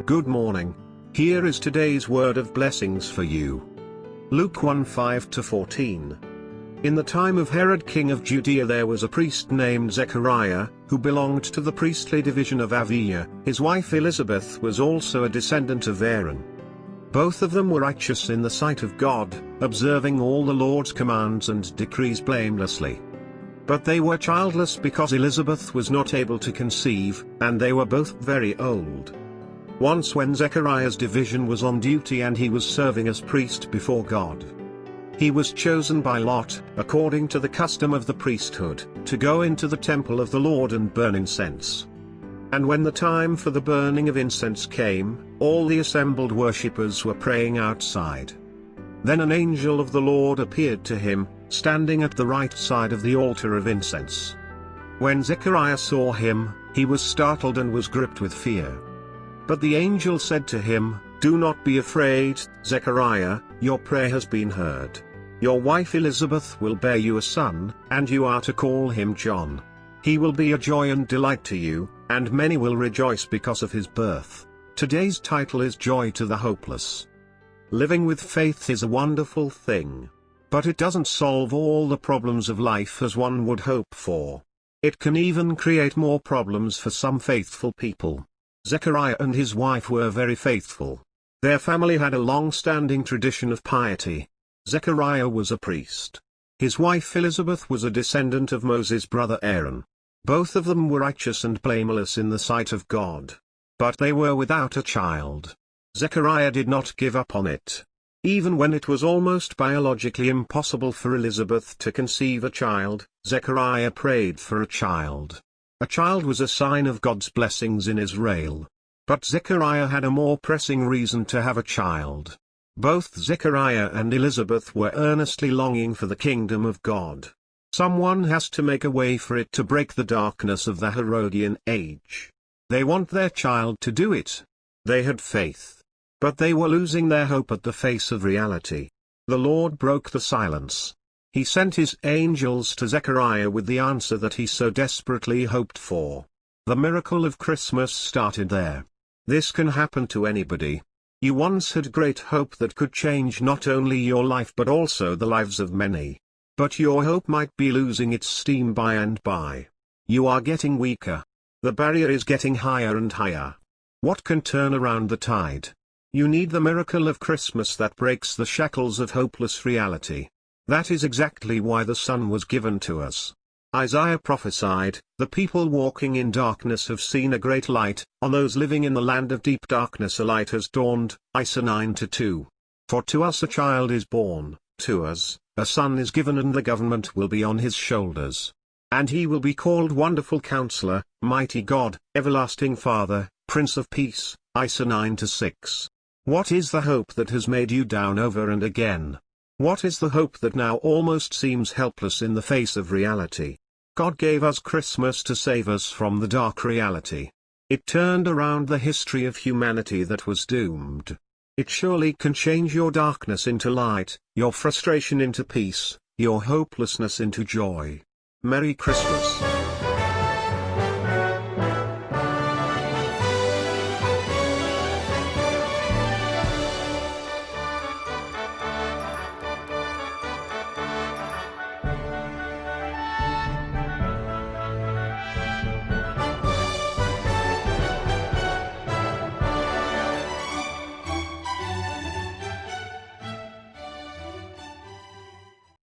Good morning. Here is today's word of blessings for you. Luke 1:5-14. In the time of Herod king of Judea there was a priest named Zechariah, who belonged to the priestly division of Abijah. His wife Elizabeth was also a descendant of Aaron. Both of them were righteous in the sight of God, observing all the Lord's commands and decrees blamelessly. But they were childless because Elizabeth was not able to conceive, and they were both very old. Once when Zechariah's division was on duty and he was serving as priest before God, he was chosen by lot, according to the custom of the priesthood, to go into the temple of the Lord and burn incense. And when the time for the burning of incense came, all the assembled worshippers were praying outside. Then an angel of the Lord appeared to him, standing at the right side of the altar of incense. When Zechariah saw him, he was startled and was gripped with fear. But the angel said to him, "Do not be afraid, Zechariah, your prayer has been heard. Your wife Elizabeth will bear you a son, and you are to call him John. He will be a joy and delight to you, and many will rejoice because of his birth." Today's title is Joy to the Hopeless. Living with faith is a wonderful thing. But it doesn't solve all the problems of life as one would hope for. It can even create more problems for some faithful people. Zechariah and his wife were very faithful. Their family had a long-standing tradition of piety. Zechariah was a priest. His wife Elizabeth was a descendant of Moses' brother Aaron. Both of them were righteous and blameless in the sight of God. But they were without a child. Zechariah did not give up on it. Even when it was almost biologically impossible for Elizabeth to conceive a child, Zechariah prayed for a child. A child was a sign of God's blessings in Israel. But Zechariah had a more pressing reason to have a child. Both Zechariah and Elizabeth were earnestly longing for the kingdom of God. Someone has to make a way for it to break the darkness of the Herodian age. They want their child to do it. They had faith. But they were losing their hope at the face of reality. The Lord broke the silence. He sent his angels to Zechariah with the answer that he so desperately hoped for. The miracle of Christmas started there. This can happen to anybody. You once had great hope that could change not only your life but also the lives of many. But your hope might be losing its steam by and by. You are getting weaker. The barrier is getting higher and higher. What can turn around the tide? You need the miracle of Christmas that breaks the shackles of hopeless reality. That is exactly why the Son was given to us. Isaiah prophesied, "The people walking in darkness have seen a great light, on those living in the land of deep darkness a light has dawned." Isaiah 9:2. For to us a child is born, to us a son is given, and the government will be on his shoulders. And he will be called Wonderful Counselor, Mighty God, Everlasting Father, Prince of Peace. Isaiah 9:6. What is the hope that has made you down over and again? What is the hope that now almost seems helpless in the face of reality? God gave us Christmas to save us from the dark reality. It turned around the history of humanity that was doomed. It surely can change your darkness into light, your frustration into peace, your hopelessness into joy. Merry Christmas.